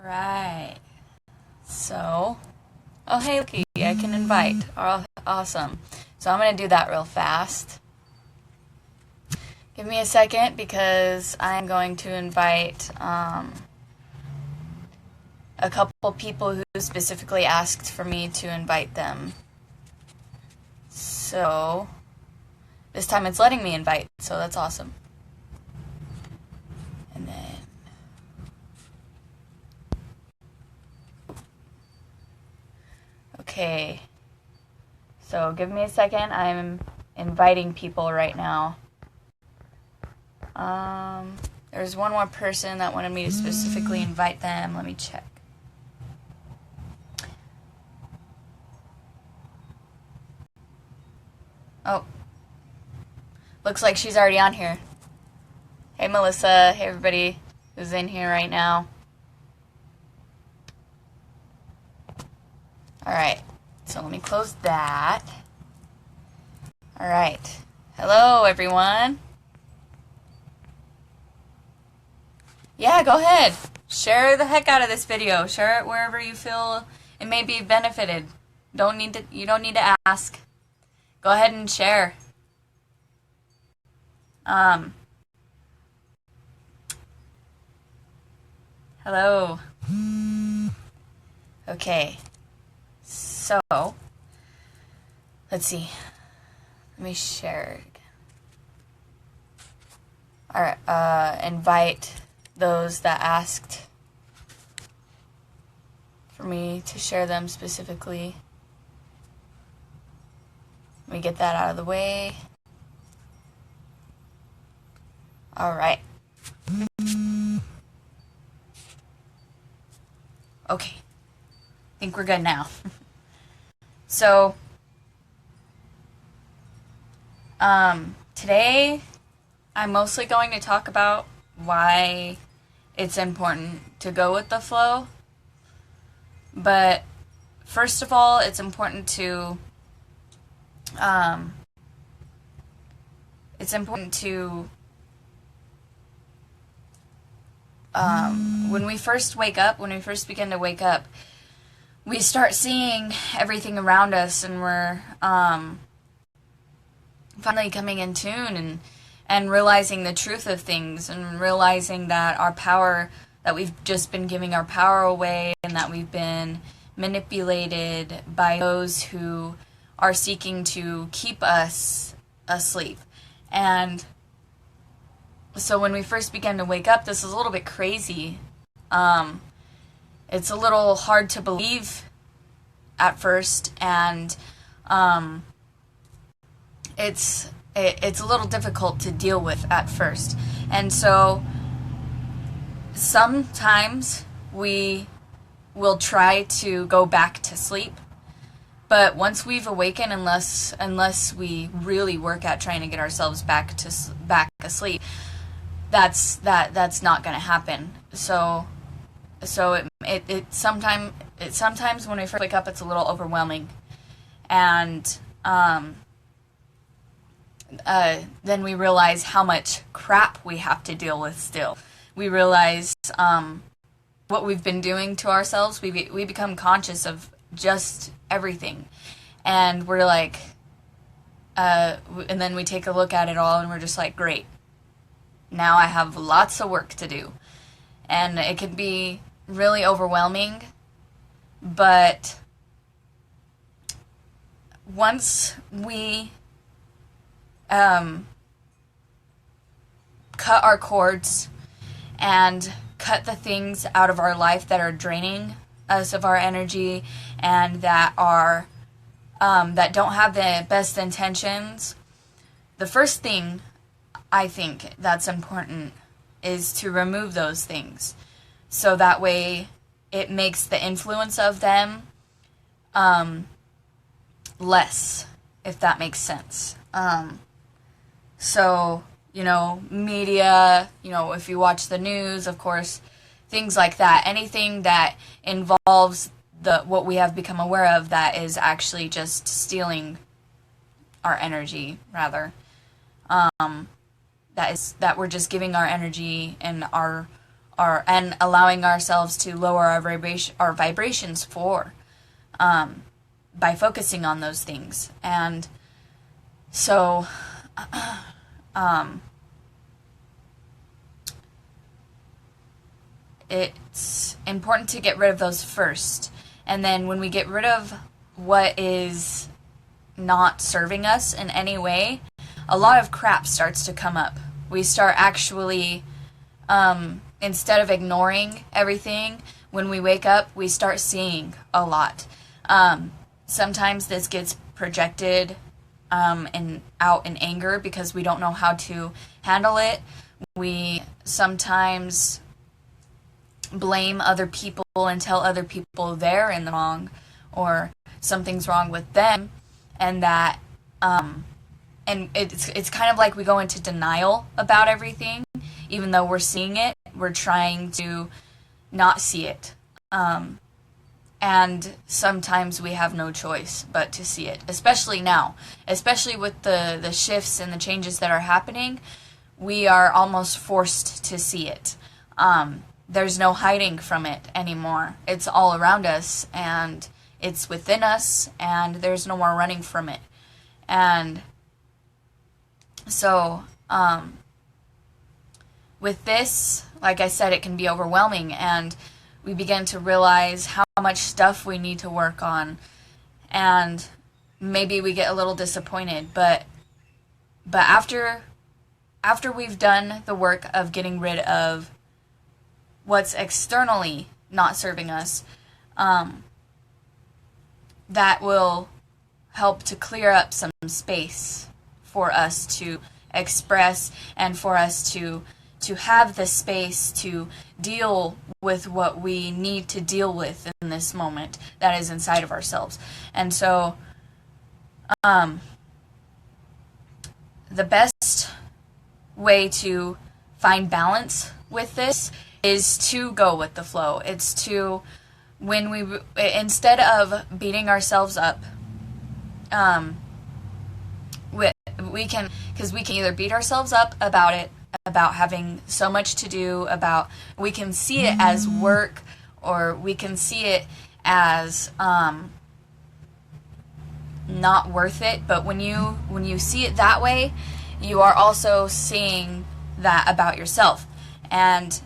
Right. So, oh hey, looky, I can invite. Oh, awesome. So I'm gonna do that real fast. Give me a second because I'm going to invite a couple people who specifically asked for me to invite them. So, this time it's letting me invite, so that's awesome. And then, okay. So give me a second. I'm inviting people right now. There's one more person that wanted me to specifically invite them. Let me check. Oh, looks like she's already on here. Hey Melissa, hey everybody who's in here right now. Alright, so let me close that. Alright, hello everyone. Yeah, go ahead. Share the heck out of this video. Share it wherever you feel it may be benefited. You don't need to ask. Go ahead and share. Hello. Okay. So, let's see. Let me share it again. Alright, invite those that asked for me to share them specifically. Let me get that out of the way. Alright. Okay. I think we're good now. So, today I'm mostly going to talk about why it's important to go with the flow. But first of all, it's important to when we first wake up, when we first begin to wake up, we start seeing everything around us, and we're finally coming in tune and realizing the truth of things, and realizing that our power, that we've just been giving our power away, and that we've been manipulated by those who are seeking to keep us asleep. And so when we first began to wake up, this is a little bit crazy. It's a little hard to believe at first, and it's a little difficult to deal with at first. And so sometimes we will try to go back to sleep, but once we've awakened, unless we really work at trying to get ourselves back asleep, that's not going to happen. So it sometimes when we first wake up, it's a little overwhelming, and then we realize how much crap we have to deal with still. We realize what we've been doing to ourselves. We become conscious of just everything, and we're like, and then we take a look at it all, and we're just like, great, now I have lots of work to do. And it can be really overwhelming, but once we cut our cords and cut the things out of our life that are draining us of our energy, and that are that don't have the best intentions, the first thing I think that's important is to remove those things, so that way it makes the influence of them less, if that makes sense. So, media, if you watch the news, of course, things like that, anything that involves what we have become aware of that is actually just stealing our energy, rather. That we're just giving our energy and our and allowing ourselves to lower our vibrations by focusing on those things. And so it's important to get rid of those first. And then when we get rid of what is not serving us in any way, a lot of crap starts to come up. We start actually, instead of ignoring everything, when we wake up, we start seeing a lot. Sometimes this gets projected and out in anger because we don't know how to handle it. We sometimes blame other people and tell other people they're in the wrong or something's wrong with them, and that and it's kind of like we go into denial about everything. Even though we're seeing it, we're trying to not see it, and sometimes we have no choice but to see it, especially now, especially with the shifts and the changes that are happening. We are almost forced to see it. There's no hiding from it anymore. It's all around us, and it's within us, and there's no more running from it. And so, with this, like I said, it can be overwhelming, and we begin to realize how much stuff we need to work on, and maybe we get a little disappointed, but after we've done the work of getting rid of what's externally not serving us, that will help to clear up some space for us to express and for us to have the space to deal with what we need to deal with in this moment that is inside of ourselves. And so the best way to find balance with this is to go with the flow. It's to, when instead of beating ourselves up, we can either beat ourselves up about it, about having so much to do, we can see it as work, or we can see it as not worth it. But when you see it that way, you are also seeing that about yourself. And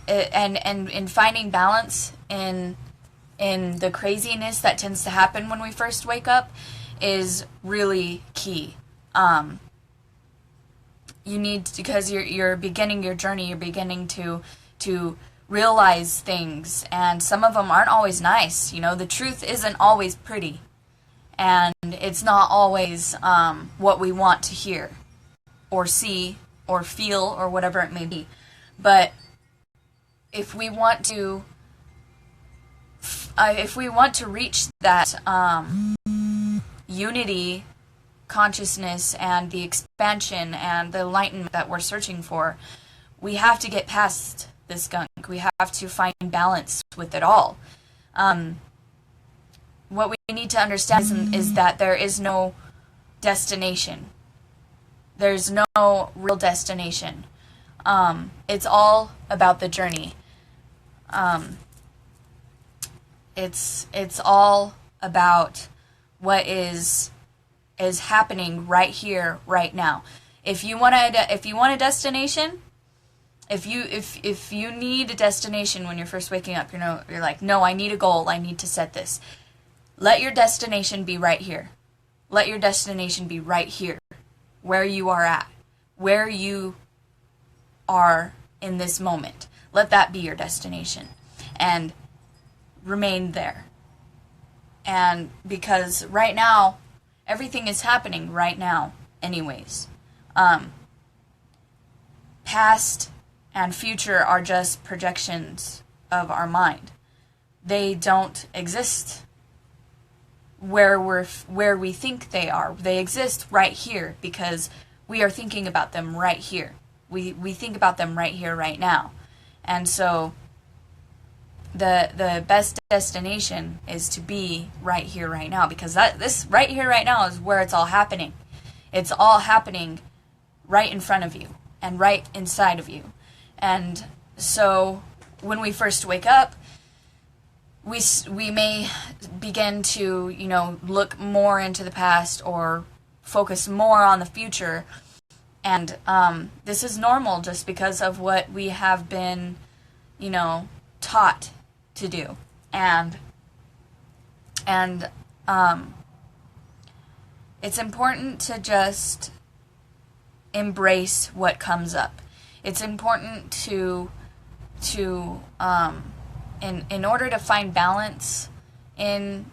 in finding balance in the craziness that tends to happen when we first wake up is really key. You need, because you're beginning your journey, you're beginning to realize things, and some of them aren't always nice. The truth isn't always pretty, and it's not always what we want to hear or see or feel or whatever it may be. But if we want to reach that unity, consciousness, and the expansion and the enlightenment that we're searching for, we have to get past this gunk. We have to find balance with it all. What we need to understand is that there is no destination. There's no real destination. It's all about the journey. It's all about what is happening right here, right now. If you want a destination, if you need a destination when you're first waking up, you're like, no, I need a goal. I need to set this. Let your destination be right here. Let your destination be right here, where you are at, where you are in this moment. Let that be your destination, and remain there. And because right now, everything is happening right now anyways. Past and future are just projections of our mind. They don't exist where we think they are. They exist right here because we are thinking about them right here. We think about them right here, right now. And so the best destination is to be right here, right now, because this right here, right now is where it's all happening. It's all happening right in front of you. and right inside of you. And so when we first wake up, we may begin to, look more into the past or focus more on the future. And this is normal just because of what we have been, taught to do. And it's important to just embrace what comes up. It's important to in order to find balance in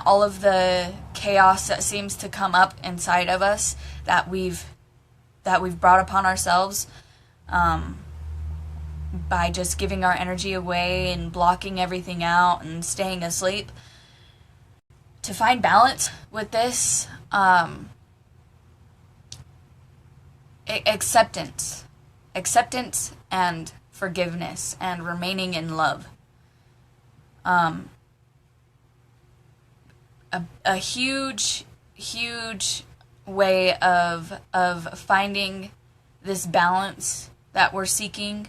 all of the chaos that seems to come up inside of us that we've brought upon ourselves, by just giving our energy away and blocking everything out and staying asleep. To find balance with this, acceptance and forgiveness and remaining in love. A huge way of finding this balance that we're seeking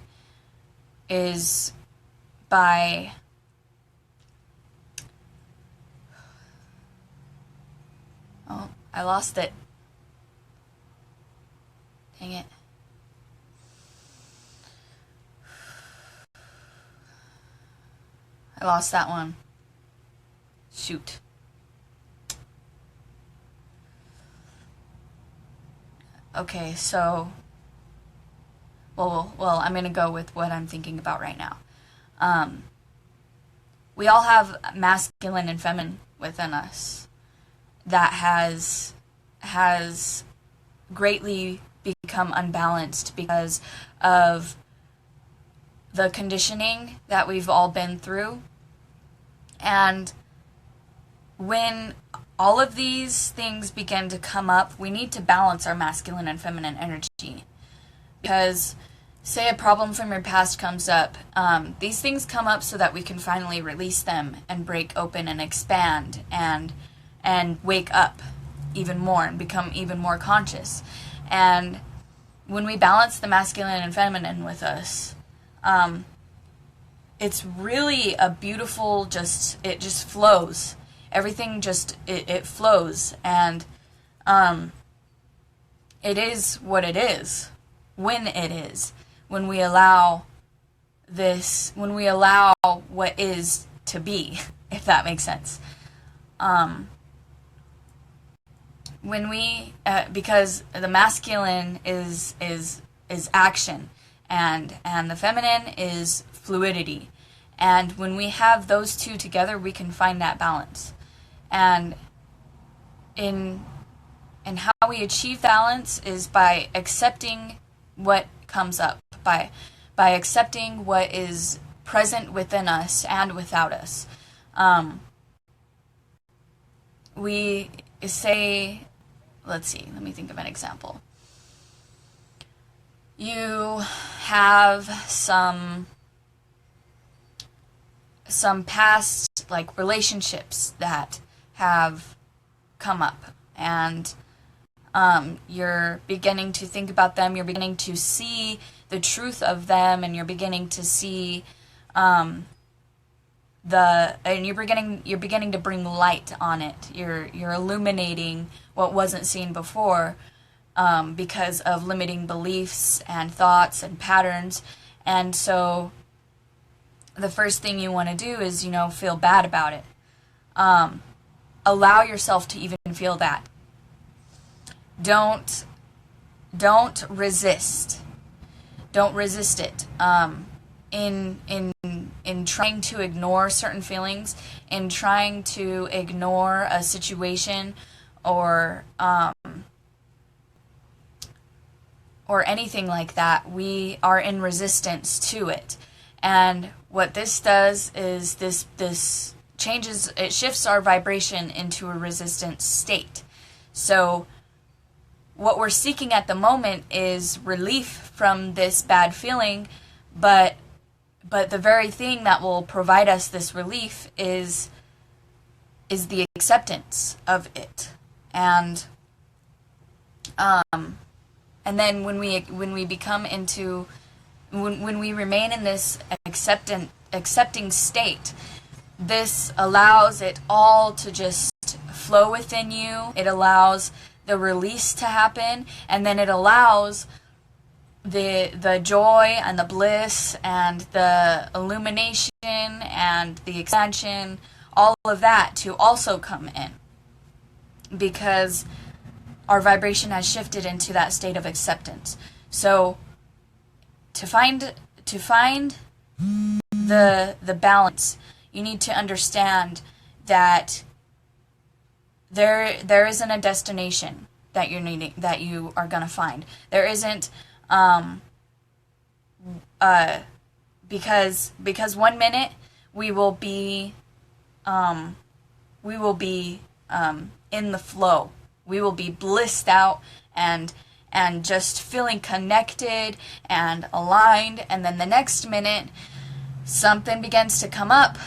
is by I lost it. Dang it. I lost that one. Shoot. Okay, so well, I'm going to go with what I'm thinking about right now. We all have masculine and feminine within us that has greatly become unbalanced because of the conditioning that we've all been through. And when all of these things begin to come up, we need to balance our masculine and feminine energy. Because say a problem from your past comes up, these things come up so that we can finally release them and break open and expand and wake up even more and become even more conscious. And when we balance the masculine and feminine with us, it's really a beautiful, it just flows. Everything it flows, and it is what it is when it is. When we allow what is to be, if that makes sense. Because the masculine is action, and the feminine is fluidity. And when we have those two together, we can find that balance. And in how we achieve balance is by accepting what comes up, by accepting what is present within us and without us. We say, let's see, let me think of an example. You have some past relationships that have come up, and you're beginning to think about them, you're beginning to see the truth of them, and you're beginning to see you're beginning to bring light on it. You're illuminating what wasn't seen before, because of limiting beliefs and thoughts and patterns. And so the first thing you want to do is, feel bad about it. Allow yourself to even feel that. Don't resist. Don't resist it. In trying to ignore certain feelings, in trying to ignore a situation, or anything like that, we are in resistance to it. And what this does is this changes, it shifts our vibration into a resistant state. So what we're seeking at the moment is relief from this bad feeling, but the very thing that will provide us this relief is the acceptance of it. And And then when we become into when we remain in this accepting state, this allows it all to just flow within you. It allows the release to happen, and then it allows the joy and the bliss and the illumination and the expansion, all of that to also come in, because our vibration has shifted into that state of acceptance. So to find the balance, you need to understand that there isn't a destination that you are going to find. There isn't because 1 minute we will be in the flow. We will be blissed out and just feeling connected and aligned, and then the next minute something begins to come up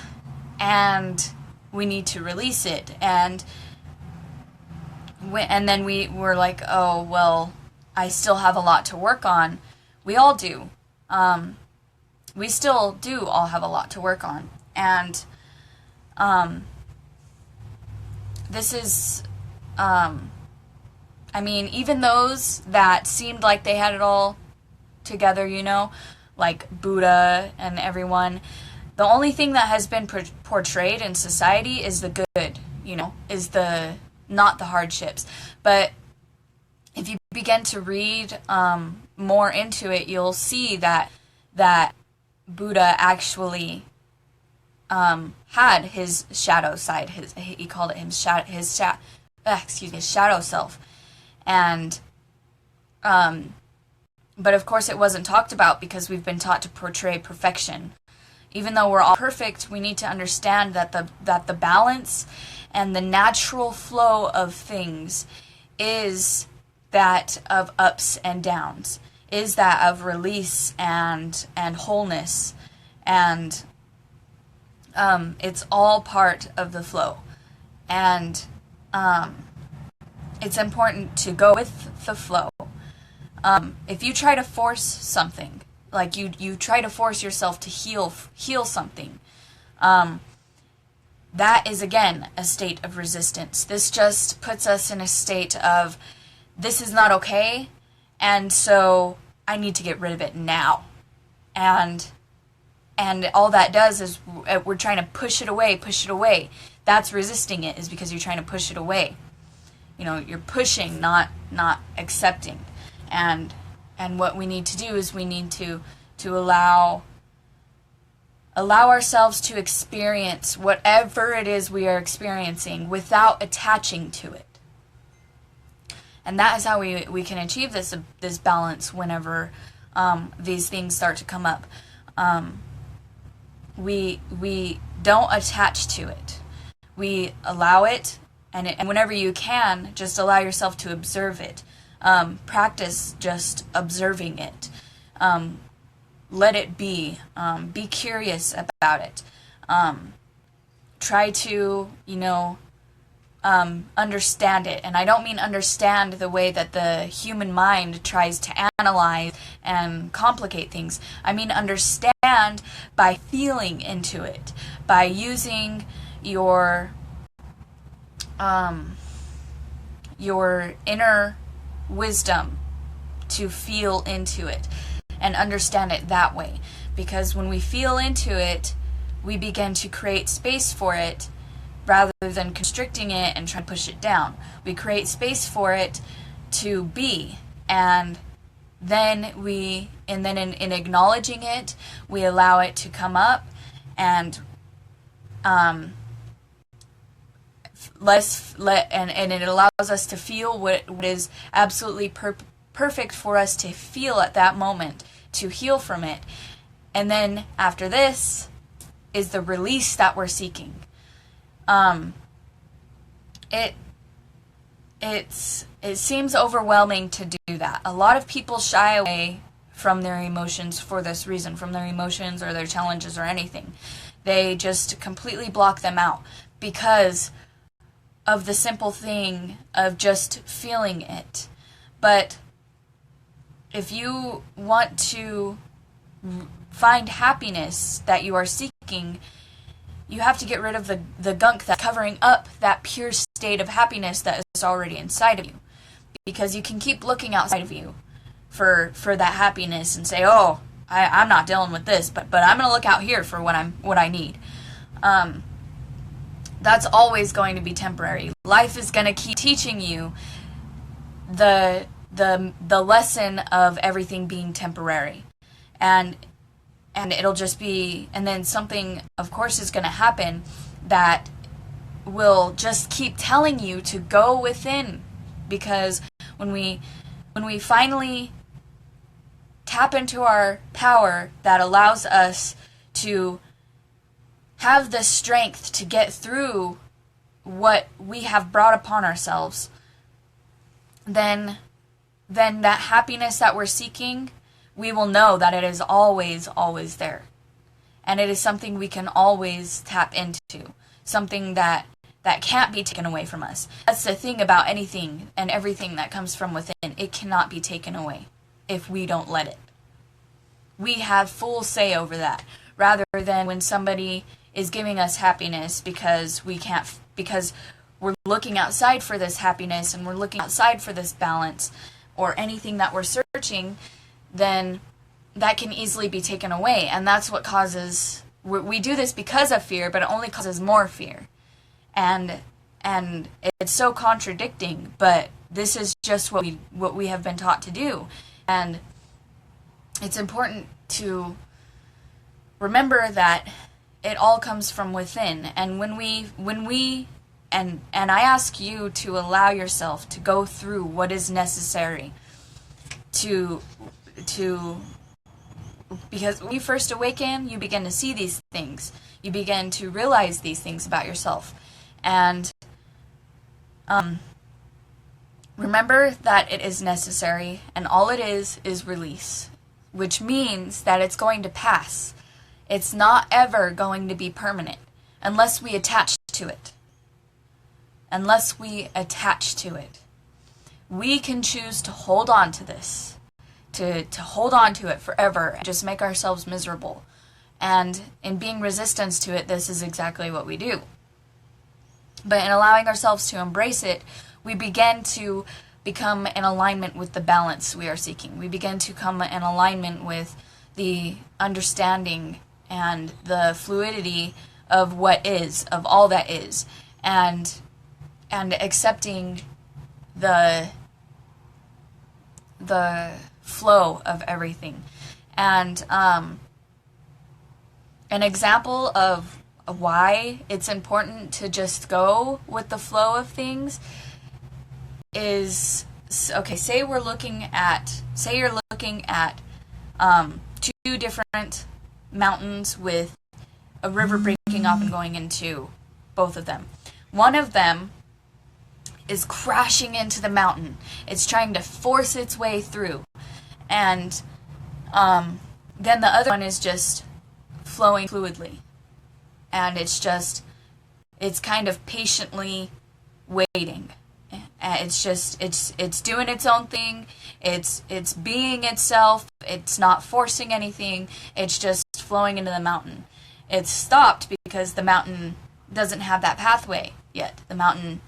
and we need to release it, and then we're like, oh well, I still have a lot to work on. We all do. We still do all have a lot to work on. And this is, even those that seemed like they had it all together, like Buddha and everyone, the only thing that has been portrayed in society is the good, is not the hardships. But if you begin to read more into it, you'll see that Buddha actually had his shadow side. He called it his shadow self, and but of course it wasn't talked about because we've been taught to portray perfection. Even though we're all perfect, we need to understand that the balance and the natural flow of things is that of ups and downs, is that of release and wholeness, and it's all part of the flow. And it's important to go with the flow. If you try to force something, like you try to force yourself to heal something, that is again a state of resistance. This just puts us in a state of, this is not okay, and so I need to get rid of it now. And all that does is we're trying to push it away. That's resisting it, is because you're trying to push it away. You're pushing, not accepting. And what we need to do is we need to allow ourselves to experience whatever it is we are experiencing without attaching to it. And that is how we can achieve this balance whenever these things start to come up. We don't attach to it. We allow it, and whenever you can, just allow yourself to observe it. Practice just observing it. Let it be. Be curious about it. Try to, understand it. And I don't mean understand the way that the human mind tries to analyze and complicate things. I mean understand by feeling into it, by using your inner wisdom to feel into it and understand it that way. Because when we feel into it, we begin to create space for it rather than constricting it and trying to push it down. We create space for it to be, and then in acknowledging it, we allow it to come up, and it allows us to feel what is absolutely perfect for us to feel at that moment, to heal from it. And then after this is the release that we're seeking. It seems overwhelming to do that. A lot of people shy away from their emotions for this reason, from their emotions or their challenges or anything. They just completely block them out because of the simple thing of just feeling it. But if you want to find happiness that you are seeking, you have to get rid of the gunk that's covering up that pure state of happiness that is already inside of you. Because you can keep looking outside of you for that happiness and say, oh, I'm not dealing with this, but I'm going to look out here for what I need. That's always going to be temporary. Life is going to keep teaching you the lesson of everything being temporary. And it'll just be, and then something, of course, is going to happen that will just keep telling you to go within. Because when we finally tap into our power that allows us to have the strength to get through what we have brought upon ourselves, then that happiness that we're seeking, we will know that it is always, always there. And it is something we can always tap into. Something that can't be taken away from us. That's the thing about anything and everything that comes from within. It cannot be taken away if we don't let it. We have full say over that, rather than when somebody is giving us happiness because we're looking outside for this happiness and we're looking outside for this balance or anything that we're searching, then that can easily be taken away. And that's what causes, we do this because of fear, but it only causes more fear. And it's so contradicting, but this is just what we have been taught to do. And it's important to remember that it all comes from within. And when we and I ask you to allow yourself to go through what is necessary to because when you first awaken, you begin to see these things. You begin to realize these things about yourself. And remember that it is necessary, and all it is release, which means that it's going to pass. It's not ever going to be permanent unless we attach to it. Unless we attach to it. We can choose to hold on to this, to hold on to it forever and just make ourselves miserable. And in being resistance to it, this is exactly what we do. But in allowing ourselves to embrace it, we begin to become in alignment with the balance we are seeking. We begin to come in alignment with the understanding and the fluidity of what is, of all that is, and accepting the flow of everything. And an example of why it's important to just go with the flow of things is, okay, say you're looking at two different mountains with a river breaking off and going into both of them. One of them is crashing into the mountain. It's trying to force its way through. And then the other one is just flowing fluidly. And it's kind of patiently waiting. It's doing its own thing. It's being itself. It's not forcing anything. It's just flowing into the mountain. It's stopped because the mountain doesn't have that pathway yet. The mountain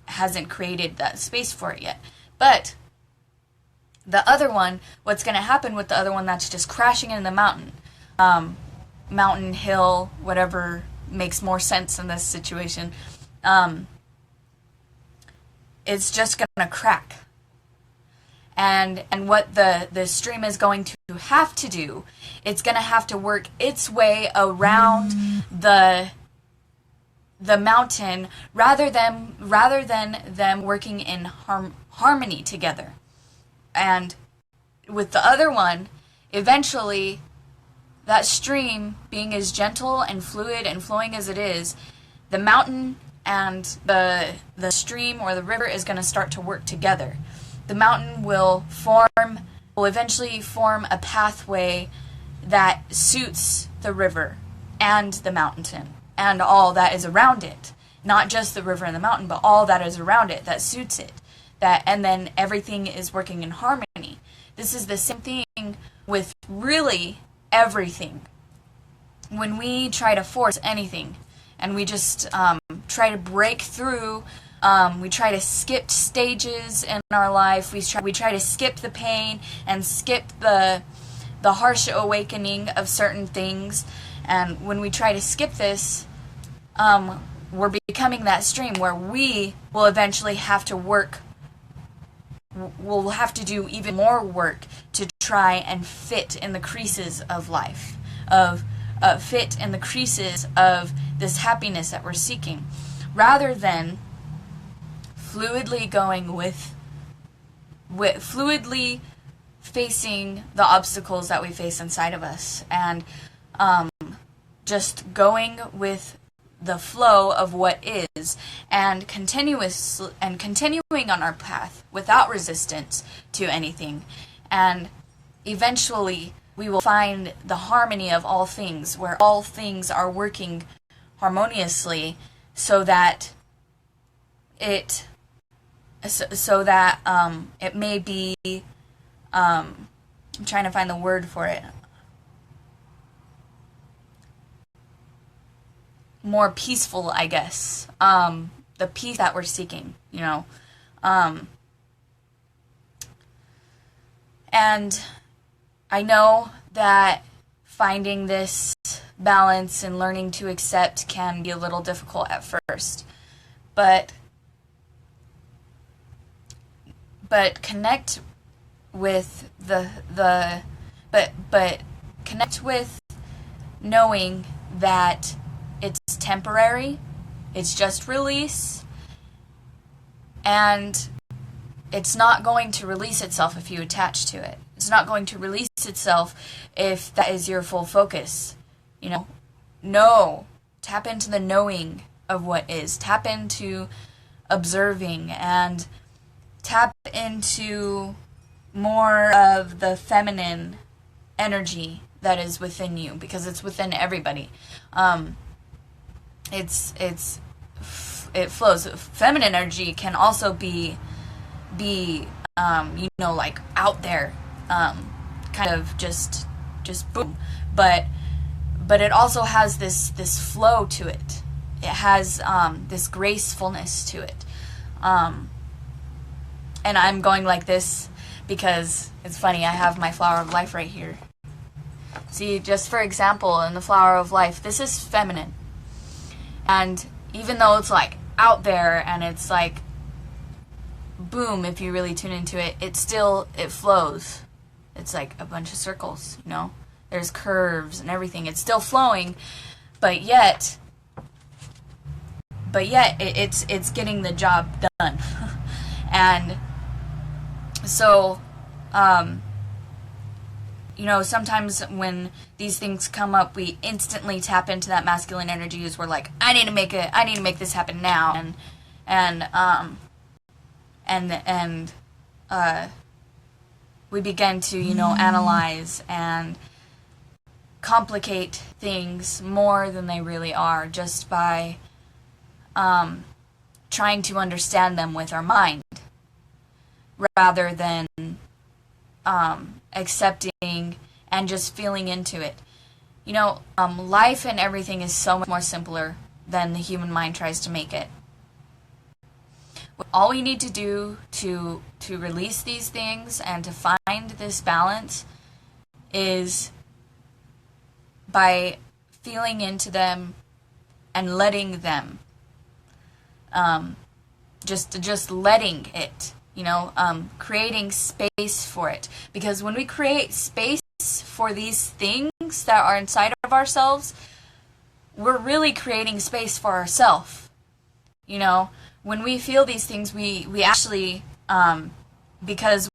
hasn't created that space for it yet. But the other one, what's going to happen with the other one that's just crashing into the mountain, mountain, hill, whatever makes more sense in this situation, it's just going to crack. And what the stream is going to have to do, it's going to have to work its way around the mountain rather than them working in harmony together. And with the other one, eventually that stream being as gentle and fluid and flowing as it is, the mountain and the stream or the river is going to start to work together. The mountain will eventually form a pathway that suits the river and the mountain and all that is around it. Not just the river and the mountain, but all that is around it that suits it. And then everything is working in harmony. this is the same thing with really everything. When we try to force anything and we just try to break through, we try to skip stages in our life, we try to skip the pain and skip the harsh awakening of certain things, and when we try to skip this, we're becoming that stream where we will eventually have to work. We'll have to do even more work to try and fit in the creases of life, fit in the creases of this happiness that we're seeking, rather than fluidly going with fluidly facing the obstacles that we face inside of us, and just going with the flow of what is, and continuing on our path without resistance to anything. And eventually we will find the harmony of all things, where all things are working harmoniously, so that it may be, I'm trying to find the word for it, more peaceful, I guess. The peace that we're seeking, you know. And I know that finding this balance and learning to accept can be a little difficult at first, but connect with but connect with knowing that it's temporary, it's just release, and it's not going to release itself if you attach to it. It's not going to release itself if that is your full focus. You know, no. Tap into the knowing of what is. Tap into observing, and tap into more of the feminine energy that is within you, because it's within everybody. It flows. Feminine energy can also be like out there, kind of just boom, but it also has this flow to it. It has this gracefulness to it, and I'm going like this because it's funny. I have my flower of life right here. See, just for example, in the flower of life, this is feminine, and even though it's like out there and it's like boom, if you really tune into it, it flows. It's like a bunch of circles, you know. There's curves and everything. It's still flowing, but yet it's getting the job done. And so, sometimes when these things come up, we instantly tap into that masculine energy, as we're like, I need to make this happen now, and we begin to, analyze and complicate things more than they really are, just by trying to understand them with our mind, rather than accepting and just feeling into it. Life and everything is so much more simpler than the human mind tries to make it. All we need to do to release these things and to find this balance is by feeling into them and letting them, just letting it, creating space for it. Because when we create space for these things that are inside of ourselves, we're really creating space for ourselves. When we feel these things, we actually, because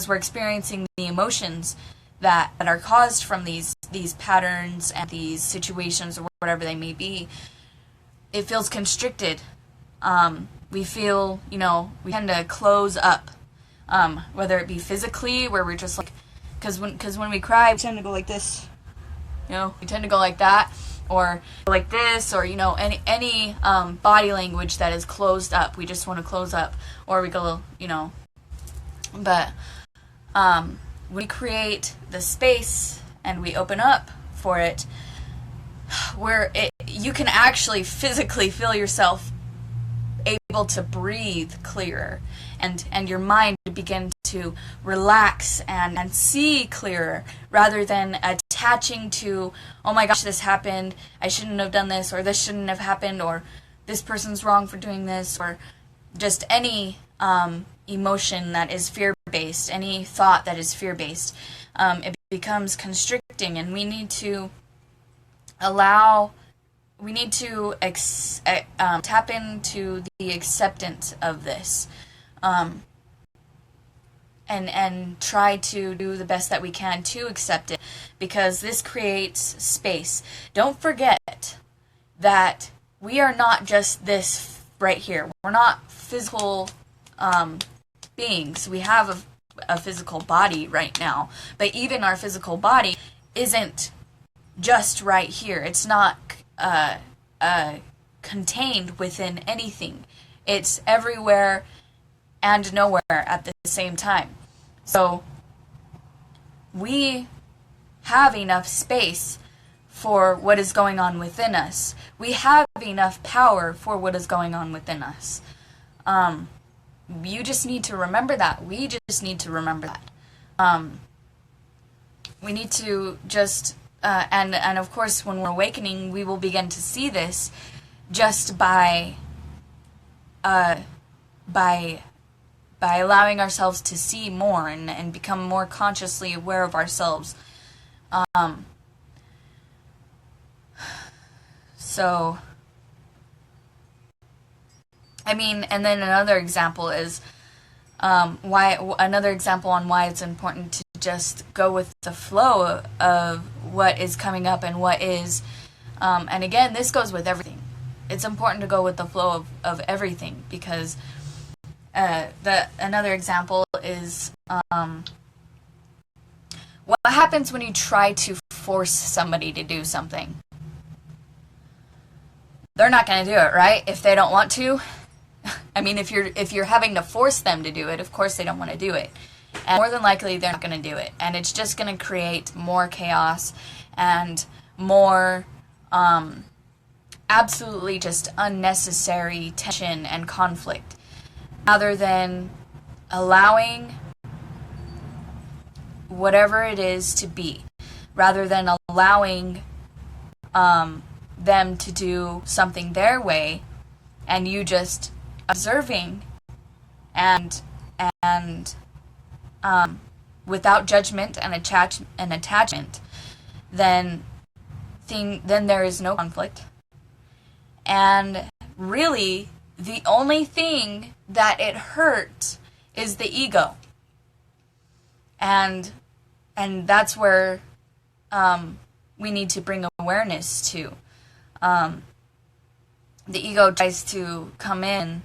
we're experiencing the emotions that are caused from these patterns and these situations, or whatever they may be, it feels constricted. We feel, we tend to close up, whether it be physically, where we're just like, because when we cry, we tend to go like this, we tend to go like that, or like this, or any body language that is closed up, we just want to close up, or we go, but when we create the space and we open up for it, you can actually physically feel yourself able to breathe clearer, and your mind begin to relax and see clearer, rather than attaching to, oh my gosh, this happened, I shouldn't have done this, or this shouldn't have happened, or this person's wrong for doing this, or just any emotion that is fear-based, any thought that is fear-based. It becomes constricting, and we need to tap into the acceptance of this, and try to do the best that we can to accept it, because this creates space. Don't forget that we are not just this right here. We're not physical beings. We have a physical body right now, but even our physical body isn't just right here. It's not contained within anything. It's everywhere and nowhere at the same time. So we have enough space for what is going on within us. We have enough power for what is going on within us. You just need to remember that. We just need to remember that. We need to just, and of course when we're awakening, we will begin to see this just by allowing ourselves to see more and become more consciously aware of ourselves. So, I mean, and then another example is another example on why it's important to just go with the flow of what is coming up and what is, and again, this goes with everything. It's important to go with the flow of everything, because another example is what happens when you try to force somebody to do something. They're not going to do it, right? If they don't want to. I mean, if you're having to force them to do it, of course they don't want to do it. And more than likely, they're not going to do it. And it's just going to create more chaos and more absolutely just unnecessary tension and conflict, rather than allowing whatever it is to be, rather than allowing them to do something their way, and you just observing and without judgment and attachment, then there is no conflict. And really, the only thing that it hurts is the ego. And that's where we need to bring awareness to. The ego tries to come in,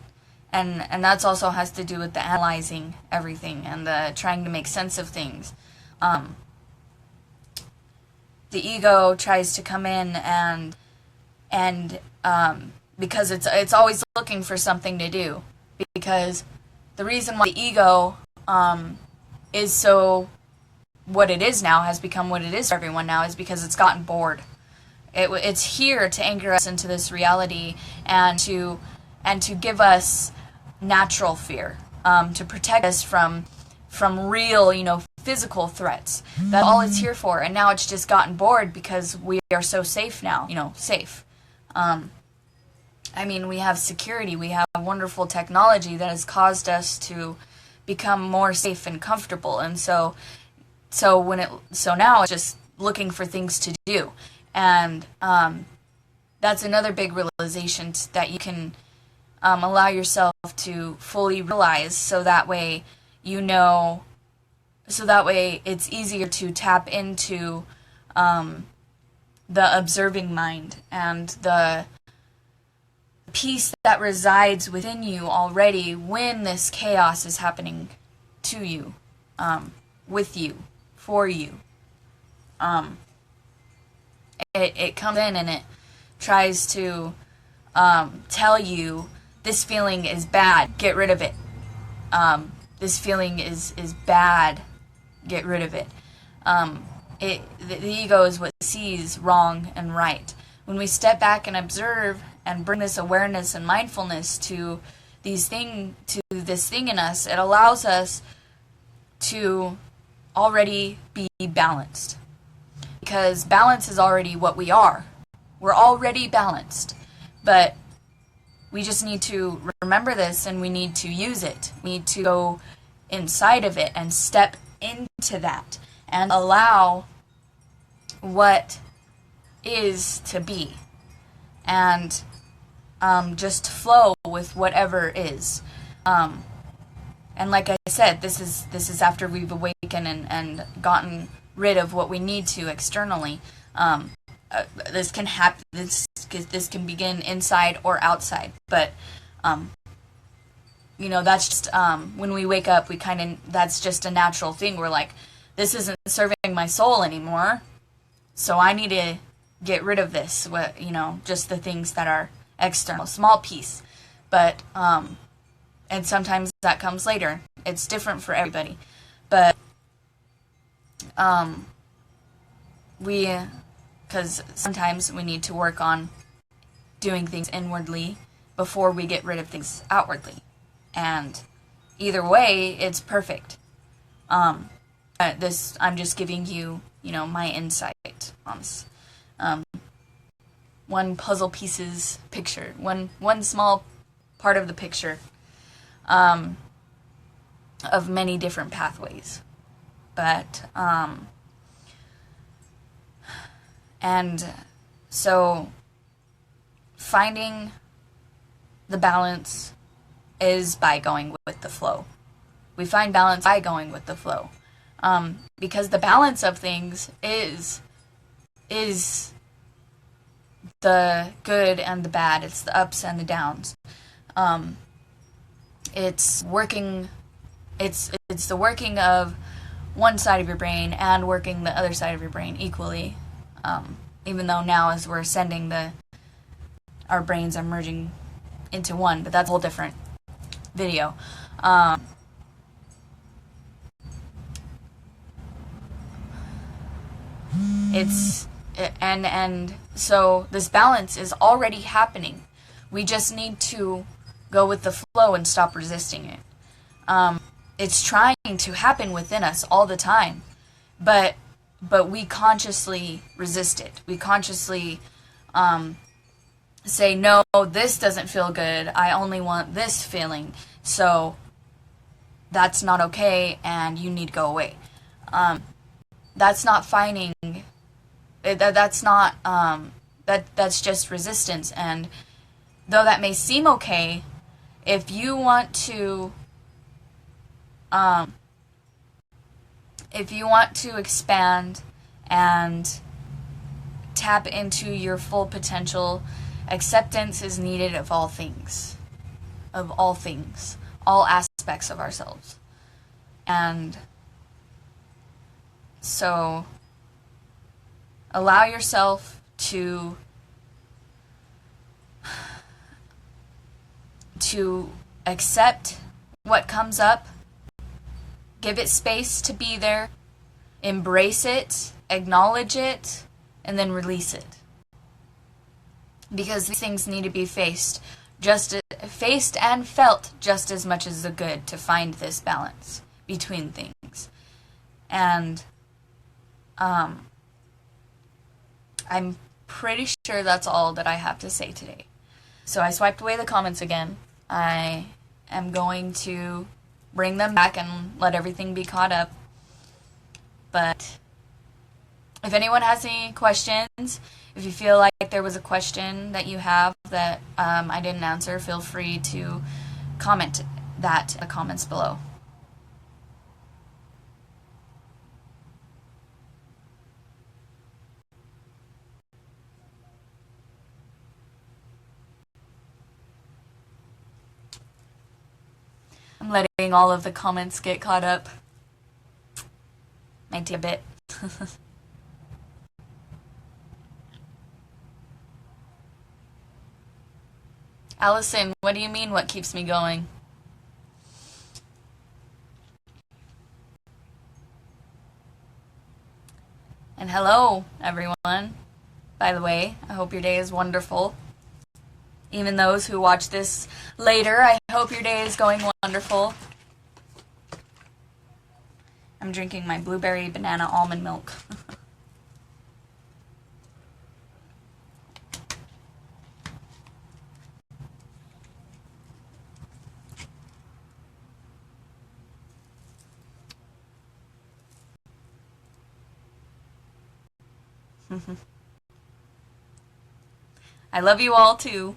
and that's also has to do with the analyzing everything and the trying to make sense of things. The ego tries to come in and because it's always looking for something to do. Because the reason why the ego is so what it is now, has become what it is for everyone now, is because it's gotten bored. It's here to anchor us into this reality and to give us natural fear, to protect us from real, physical threats. That's all it's here for. And now it's just gotten bored because we are so safe now, safe. I mean, we have security, we have wonderful technology that has caused us to become more safe and comfortable. And so now it's just looking for things to do. And that's another big realization that you can allow yourself to fully realize, so that way it's easier to tap into the observing mind and the peace that resides within you already when this chaos is happening to you, with you, for you. It comes in and it tries to tell you, this feeling is bad, get rid of it. This feeling is bad, get rid of it. The ego is what sees wrong and right. When we step back and observe and bring this awareness and mindfulness to this thing in us, it allows us to already be balanced. Because balance is already what we are. We're already balanced. But we just need to remember this, and we need to use it. We need to go inside of it and step into that and allow what is to be, and just flow with whatever is. And like I said, this is after we've awakened and gotten rid of what we need to externally. This can happen. This can begin inside or outside, but that's just when we wake up, that's just a natural thing. We're like, this isn't serving my soul anymore, so I need to get rid of this. Just the things that are external, small piece, but and sometimes that comes later. It's different for everybody, but because sometimes we need to work on doing things inwardly before we get rid of things outwardly, and either way, it's perfect. I'm just giving you, my insight on this. One puzzle pieces picture, one small part of the picture, of many different pathways. But, and so finding the balance is by going with the flow. We find balance by going with the flow. Because the balance of things is the good and the bad. It's the ups and the downs. It's the working of one side of your brain and working the other side of your brain equally. Even though now, as we're ascending, our brains are merging into one, but that's a whole different video. So this balance is already happening. We just need to go with the flow and stop resisting it. It's trying to happen within us all the time, but we consciously resist it. We consciously say, no, this doesn't feel good. I only want this feeling. So that's not okay, and you need to go away. That's not finding. That's just resistance. And though that may seem okay, if you want to expand and tap into your full potential, acceptance is needed of all things, all aspects of ourselves. And so allow yourself to accept what comes up, give it space to be there, embrace it, acknowledge it, and then release it. Because these things need to be faced and felt just as much as the good to find this balance between things. And I'm pretty sure that's all that I have to say today. So I swiped away the comments again. I am going to bring them back and let everything be caught up. But if anyone has any questions, if you feel like there was a question that you have that I didn't answer, feel free to comment that in the comments below. I'm letting all of the comments get caught up. Might take a bit. Allison, what do you mean, what keeps me going? Hello, everyone. By the way, I hope your day is wonderful. Even those who watch this later, I hope your day is going wonderful. I'm drinking my blueberry banana almond milk. I love you all too.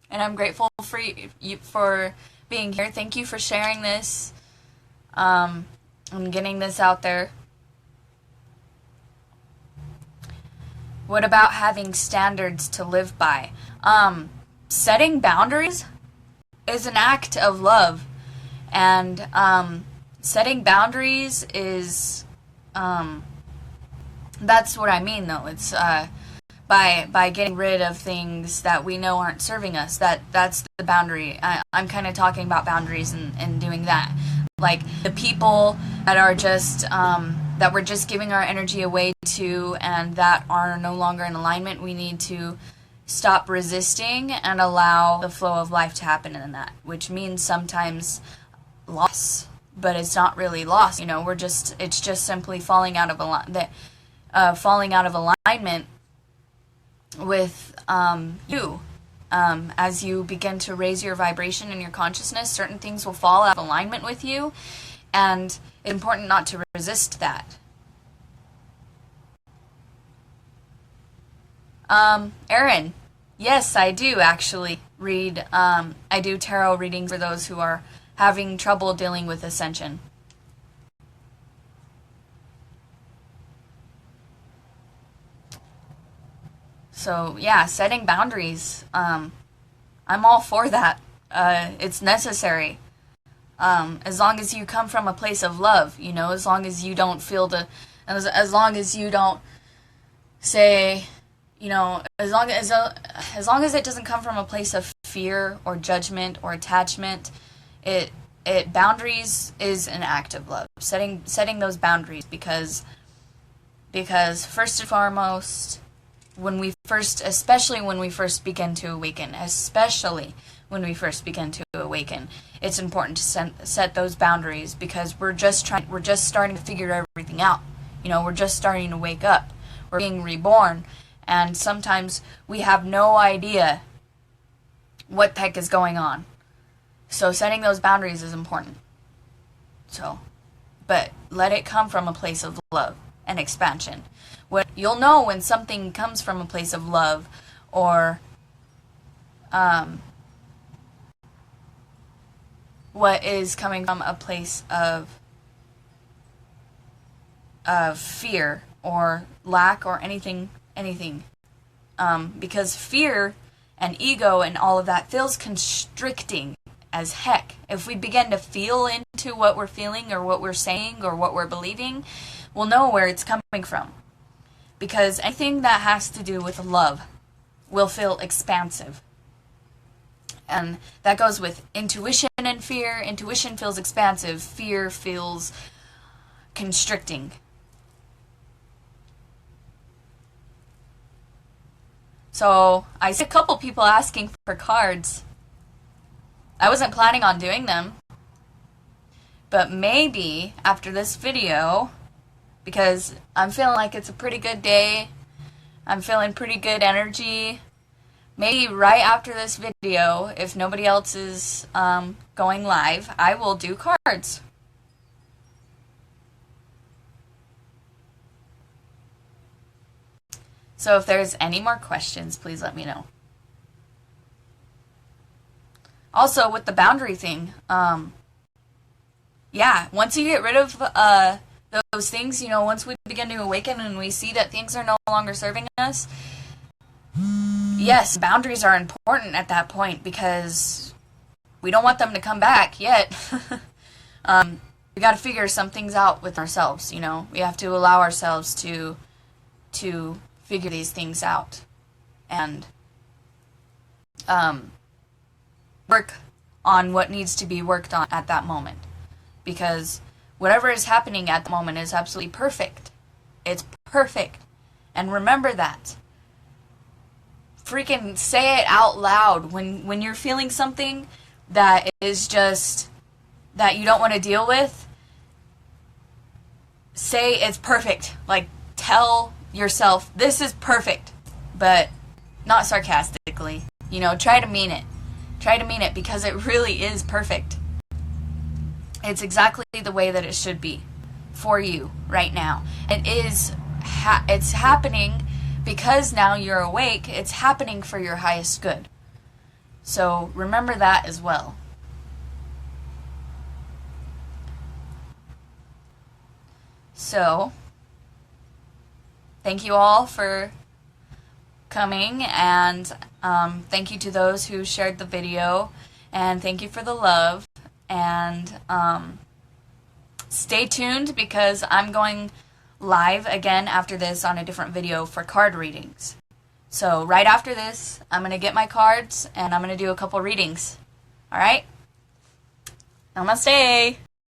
And I'm grateful for you for being here. Thank you for sharing this and getting this out there. What about having standards to live by? Setting boundaries is an act of love. And setting boundaries is, that's what I mean though. It's by getting rid of things that we know aren't serving us. That's the boundary. I'm kind of talking about boundaries and doing that. Like the people that are just that we're just giving our energy away to and that are no longer in alignment, we need to stop resisting and allow the flow of life to happen in that, which means sometimes loss, but it's not really loss. You know, it's just simply falling out of alignment with you. As you begin to raise your vibration and your consciousness, certain things will fall out of alignment with you, and it's important not to resist that. Erin, yes, I do actually read, I do tarot readings for those who are having trouble dealing with ascension. So yeah, setting boundaries. I'm all for that. It's necessary. As long as you come from a place of love, you know, as long as you don't feel as long as you don't say, you know, as long as it doesn't come from a place of fear or judgment or attachment, boundaries is an act of love. Setting those boundaries because first and foremost, especially when we first begin to awaken, it's important to set those boundaries because we're just starting to figure everything out. You know, we're just starting to wake up. We're being reborn, and sometimes we have no idea what the heck is going on. So setting those boundaries is important. But let it come from a place of love and expansion. You'll know when something comes from a place of love or what is coming from a place of fear or lack or anything. Because fear and ego and all of that feels constricting as heck. If we begin to feel into what we're feeling or what we're saying or what we're believing, we'll know where it's coming from. Because anything that has to do with love will feel expansive. And that goes with intuition and fear. Intuition feels expansive. Fear feels constricting. So I see a couple people asking for cards. I wasn't planning on doing them. But maybe after this video, because I'm feeling like it's a pretty good day, I'm feeling pretty good energy, maybe right after this video, if nobody else is going live, I will do cards. So if there's any more questions, please let me know. Also, with the boundary thing, yeah, once you get rid of those things, you know, once we begin to awaken and we see that things are no longer serving us, yes, boundaries are important at that point because we don't want them to come back yet. We got to figure some things out with ourselves, you know. We have to allow ourselves to figure these things out and work on what needs to be worked on at that moment. Because whatever is happening at the moment is absolutely perfect. It's perfect. And remember that. Freaking say it out loud when you're feeling something that is just that you don't want to deal with. Say it's perfect. Like, tell yourself this is perfect, but not sarcastically. You know, try to mean it. Try to mean it, because it really is perfect. It's exactly the way that it should be for you right now. It is it's happening because now you're awake. It's happening for your highest good. So remember that as well. So thank you all for coming, and thank you to those who shared the video, and thank you for the love, and stay tuned, because I'm going live again after this on a different video for card readings. So right after this, I'm going to get my cards and I'm going to do a couple readings. Alright? Namaste!